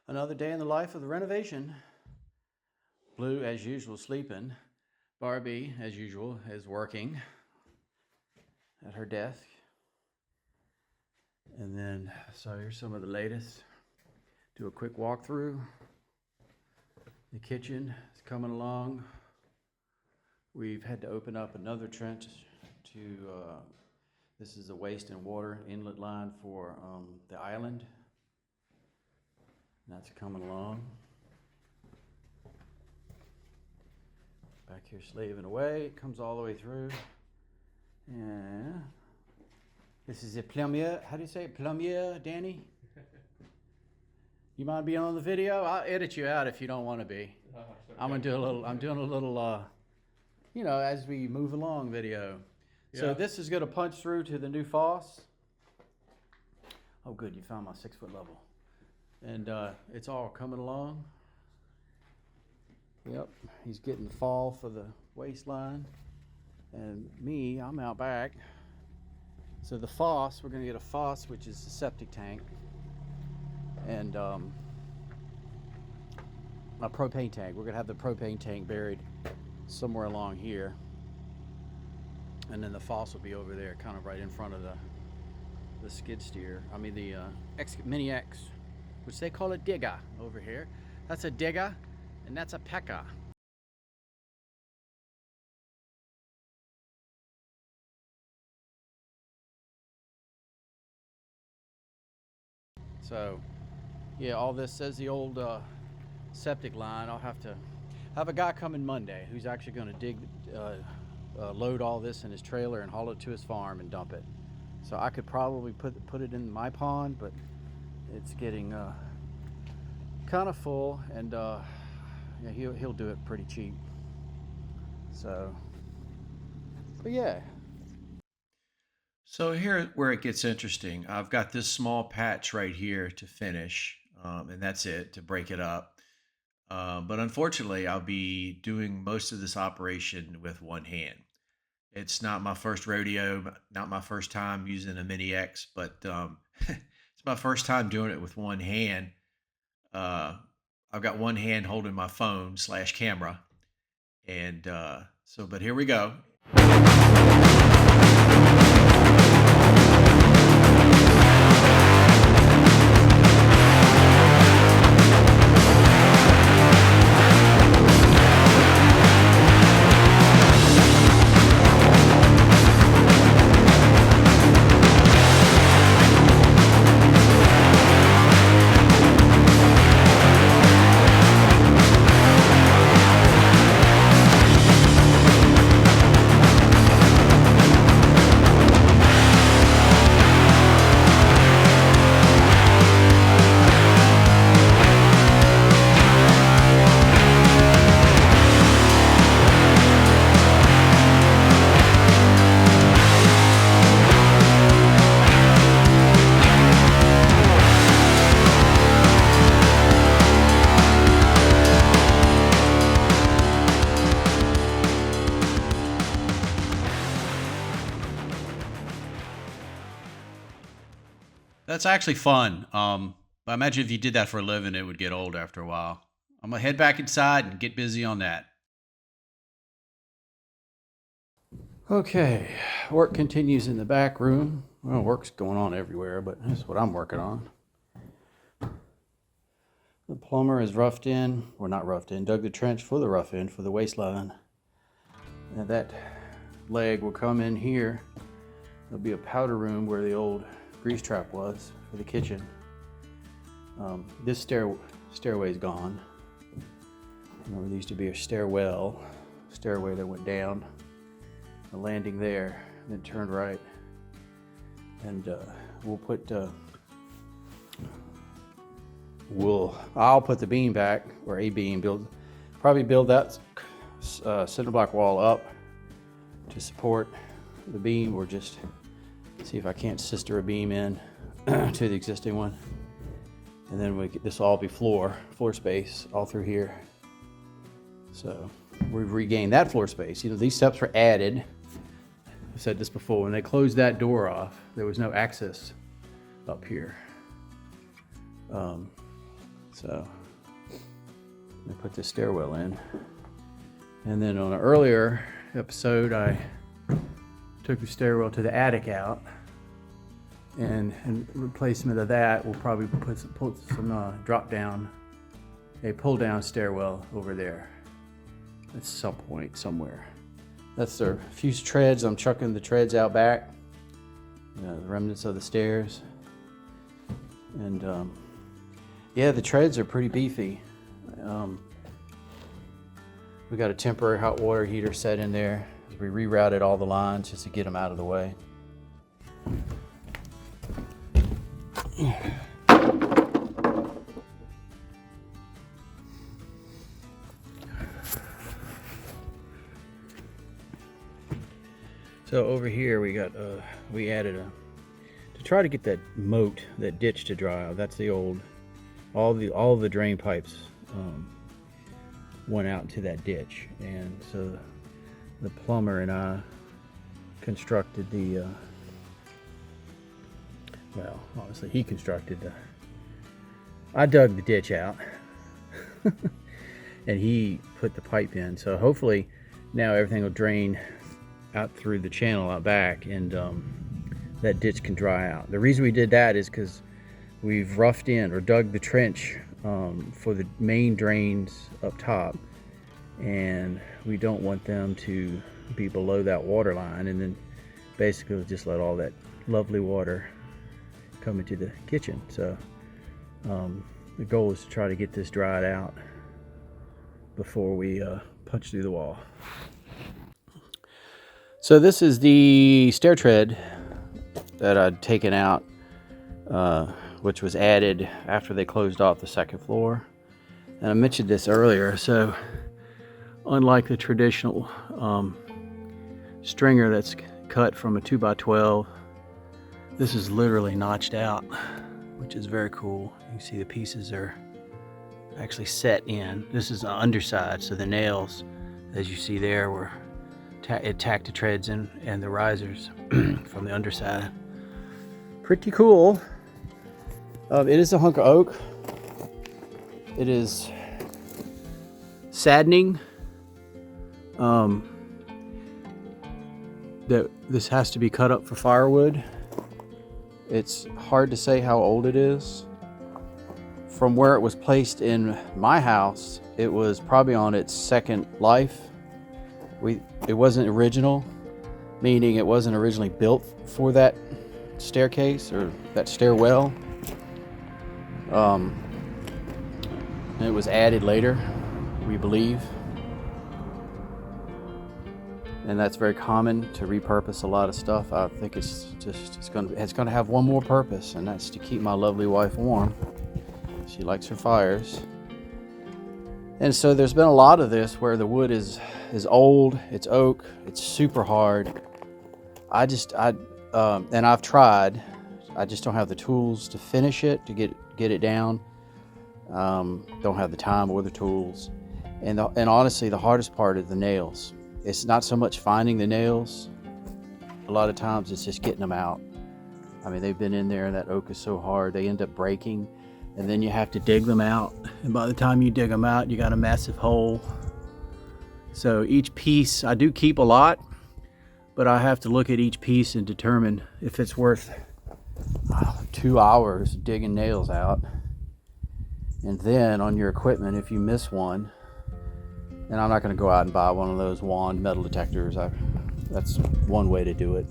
Another day in the life of the renovation. Blue, as usual, sleeping. Barbie, as usual, is working at her desk. And then, so here's some of the latest. Do a quick walkthrough. The kitchen is coming along. We've had to open up another trench to, this is a waste and water inlet line for the island. That's coming along. Back here slaving away, it comes all the way through. Yeah. This is a plumier, how do you say it? Plumier, Danny? You mind being on the video? I'll edit you out if you don't want to be. Okay. I'm doing a little, you know, as we move along video. Yeah. So this is gonna punch through to the new fosse. Oh good, you found my 6-foot level. And it's all coming along. Yep, he's getting the fall for the waistline. And me, I'm out back. So the fosse, we're gonna get a fosse, which is the septic tank. And a propane tank. We're gonna have the propane tank buried somewhere along here. And then the fosse will be over there, kind of right in front of the skid steer. I mean the Mini X, which they call a digger over here. That's a digger, and that's a pecker. So, yeah, all this says the old septic line. I'll have to have a guy come in Monday who's actually going to load all this in his trailer and haul it to his farm and dump it. So I could probably put it in my pond, but it's getting kind of full, and yeah, he'll do it pretty cheap. So, but yeah. So here where it gets interesting. I've got this small patch right here to finish, and that's it, to break it up. But unfortunately, I'll be doing most of this operation with one hand. It's not my first rodeo, not my first time using a Mini X, but it's my first time doing it with one hand. I've got one hand holding my phone / camera. And but here we go. That's actually fun. I imagine if you did that for a living, it would get old after a while. I'm gonna head back inside and get busy on that. Okay, work continues in the back room. Well, work's going on everywhere, but that's what I'm working on. The plumber is roughed in, or not roughed in, dug the trench for the rough end for the waistline. And that leg will come in here. There'll be a powder room where the old grease trap was for the kitchen. This stairway is gone. Remember, there used to be a stairway that went down, a landing there, and then turned right. And I'll put the beam back, or a beam, probably build that cinder block wall up to support the beam, or just see if I can't sister a beam in to the existing one. And then this will all be floor space all through here. So we've regained that floor space. You know, these steps were added. I've said this before, when they closed that door off, there was no access up here. So I put the stairwell in. And then on an earlier episode, I took the stairwell to the attic out. And in replacement of that, we'll probably put some drop down, a pull down stairwell over there at some point somewhere. That's the few treads. I'm chucking the treads out back, the remnants of the stairs. And yeah, the treads are pretty beefy. We got a temporary hot water heater set in there. We rerouted all the lines just to get them out of the way. So over here we got we added to try to get that moat, that ditch to dry out. That's the old, all the drain pipes went out into that ditch, and so the plumber and I constructed the well, obviously he constructed the, I dug the ditch out and he put the pipe in, so hopefully now everything will drain out through the channel out back, and that ditch can dry out. The reason we did that is because we've roughed in or dug the trench for the main drains up top, and we don't want them to be below that water line, and then basically just let all that lovely water come into the kitchen. So the goal is to try to get this dried out before we punch through the wall. So this is the stair tread that I'd taken out, which was added after they closed off the second floor. And I mentioned this earlier, so unlike the traditional stringer that's cut from a 2x12, this is literally notched out, which is very cool. You can see the pieces are actually set in. This is the underside, so the nails, as you see there, were it tacked the treads in and the risers from the underside. Pretty cool. It is a hunk of oak. It is saddening that this has to be cut up for firewood. It's hard to say how old it is. From where it was placed in my house, it was probably on its second life. It wasn't original, meaning it wasn't originally built for that staircase or that stairwell. It was added later, we believe. And that's very common, to repurpose a lot of stuff. I think it's going to have one more purpose, and that's to keep my lovely wife warm. She likes her fires. And so there's been a lot of this where the wood is old, it's oak, it's super hard. And I've tried, I just don't have the tools to finish it, to get it down. Don't have the time or the tools. And honestly, the hardest part is the nails. It's not so much finding the nails. A lot of times it's just getting them out. I mean, they've been in there and that oak is so hard, they end up breaking. And then you have to dig them out. And by the time you dig them out, you got a massive hole. So each piece, I do keep a lot, but I have to look at each piece and determine if it's worth 2 hours digging nails out. And then on your equipment, if you miss one, and I'm not going to go out and buy one of those wand metal detectors. That's one way to do it.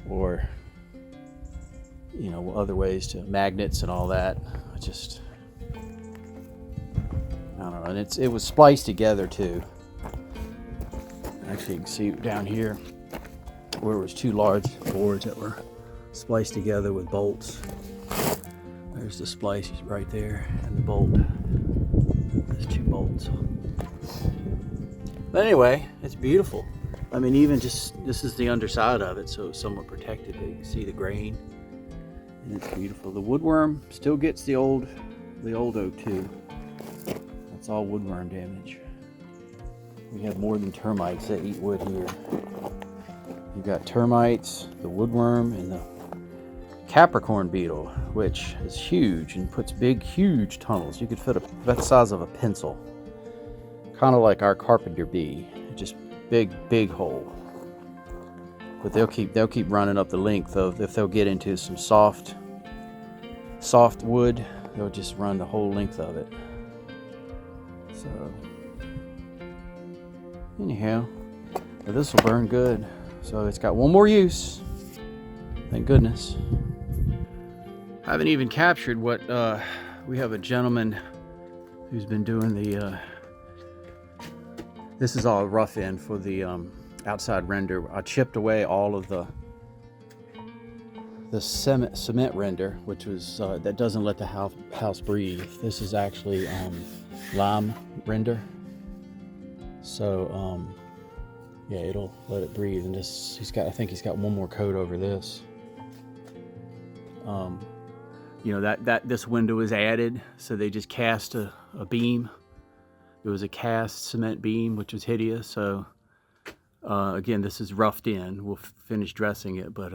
Or, other ways, to magnets and all that. I don't know. And it was spliced together too. Actually, you can see down here where it was two large boards that were spliced together with bolts. There's the splice right there, and the bolt. There's two bolts. But anyway, it's beautiful. I mean, even just, this is the underside of it, so it's somewhat protected, but you can see the grain, and it's beautiful. The woodworm still gets the old oak too. That's all woodworm damage. We have more than termites that eat wood here. You've got termites, the woodworm, and the Capricorn beetle, which is huge and puts big, huge tunnels. You could fit about the size of a pencil. Kind of like our carpenter bee, just big hole. But they'll keep running up the length of, if they'll get into some soft wood, they'll just run the whole length of it. So anyhow, this will burn good. So it's got one more use. Thank goodness. I haven't even captured what we have a gentleman who's been doing the this is all rough in for the outside render. I chipped away all of the cement render, which was that doesn't let the house breathe. This is actually lime render, so yeah, it'll let it breathe. And this, I think he's got one more coat over this. You know, that this window is added, so they just cast a beam. It was a cast cement beam, which was hideous. So again, this is roughed in. We'll finish dressing it, but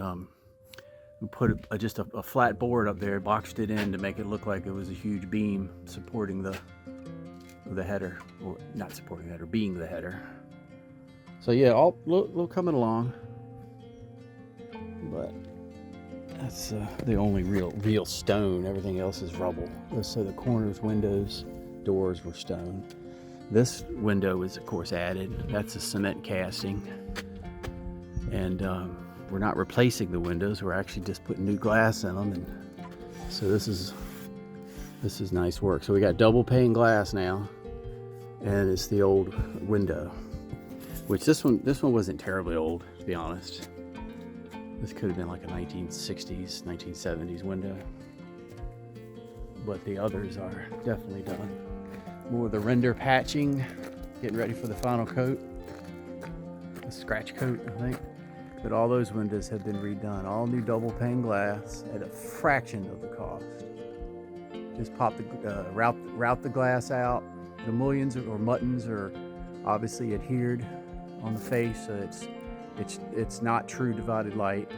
we put just a flat board up there, boxed it in to make it look like it was a huge beam supporting the header, or not supporting the header, being the header. So yeah, all little coming along, but that's the only real stone. Everything else is rubble. So the corners, windows, doors were stone. This window is of course added. That's a cement casting, and we're not replacing the windows. We're actually just putting new glass in them, and so this is nice work. So we got double pane glass now, and it's the old window, which this one wasn't terribly old, to be honest. This could have been like a 1960s, 1970s window, but the others are definitely done. More of the render patching, getting ready for the final coat, a scratch coat, I think. But all those windows have been redone. All new double pane glass at a fraction of the cost. Just pop the route the glass out. The mullions or muttons are obviously adhered on the face, so it's not true divided light,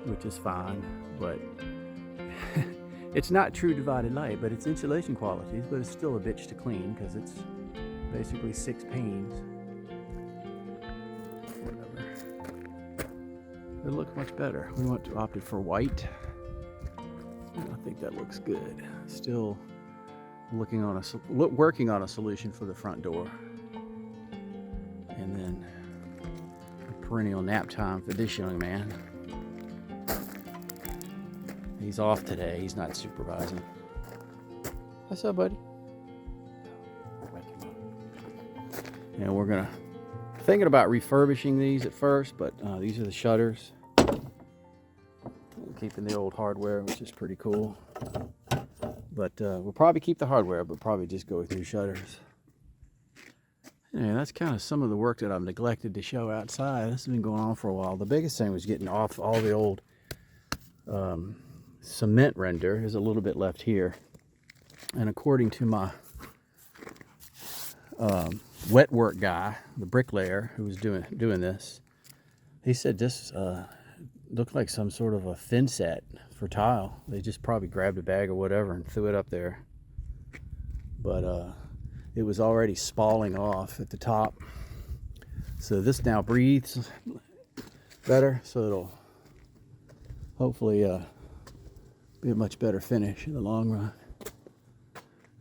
which is fine, but it's not true divided light, but it's insulation qualities, but it's still a bitch to clean because it's basically 6 panes. Whatever. It looks much better. We opted for white. I think that looks good. Still working on a solution for the front door, and then perennial nap time for this young man. He's off today. He's not supervising. What's up, buddy? And we're thinking about refurbishing these at first, but these are the shutters. Keeping the old hardware, which is pretty cool. But we'll probably keep the hardware, but probably just go with new shutters. Yeah, that's kind of some of the work that I've neglected to show outside. This has been going on for a while. The biggest thing was getting off all the old cement render. There's a little bit left here. And according to my wet work guy, the bricklayer who was doing this, he said this looked like some sort of a thin set for tile. They just probably grabbed a bag or whatever and threw it up there. But it was already spalling off at the top. So this now breathes better, so it'll hopefully be a much better finish in the long run.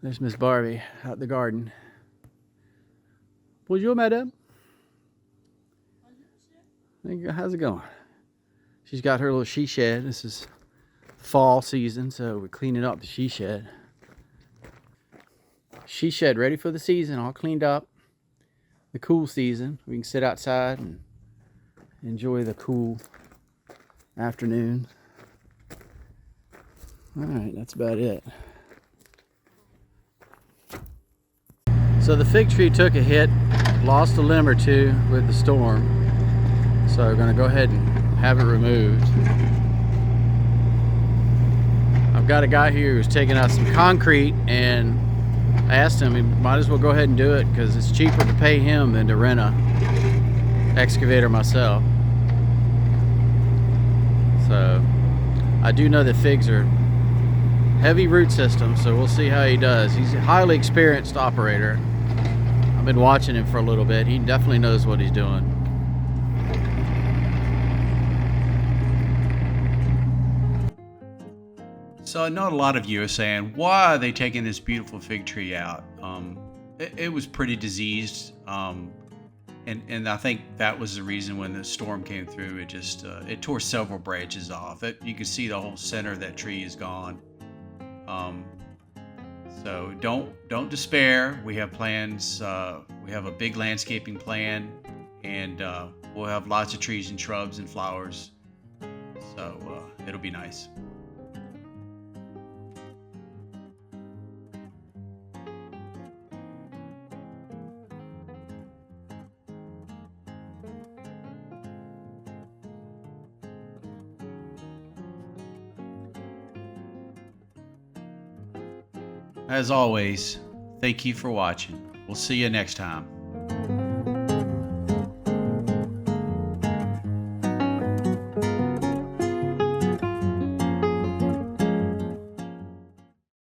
There's Miss Barbie out in the garden. Bonjour, madame. How's it going? She's got her little she shed. This is fall season, so we're cleaning up the she shed. She shed ready for the season, all cleaned up. The cool season. We can sit outside and enjoy the cool afternoon. Alright, that's about it. So the fig tree took a hit, lost a limb or two with the storm. So we're going to go ahead and have it removed. I've got a guy here who's taking out some concrete, and I asked him, he might as well go ahead and do it because it's cheaper to pay him than to rent a excavator myself. So I do know that figs are heavy root system, so we'll see how he does. He's a highly experienced operator. I've been watching him for a little bit. He definitely knows what he's doing. So I know a lot of you are saying, why are they taking this beautiful fig tree out? It was pretty diseased, and I think that was the reason when the storm came through. It just it tore several branches off. You can see the whole center of that tree is gone. So don't despair. We have plans. We have a big landscaping plan, and we'll have lots of trees and shrubs and flowers. So it'll be nice. As always, thank you for watching. We'll see you next time.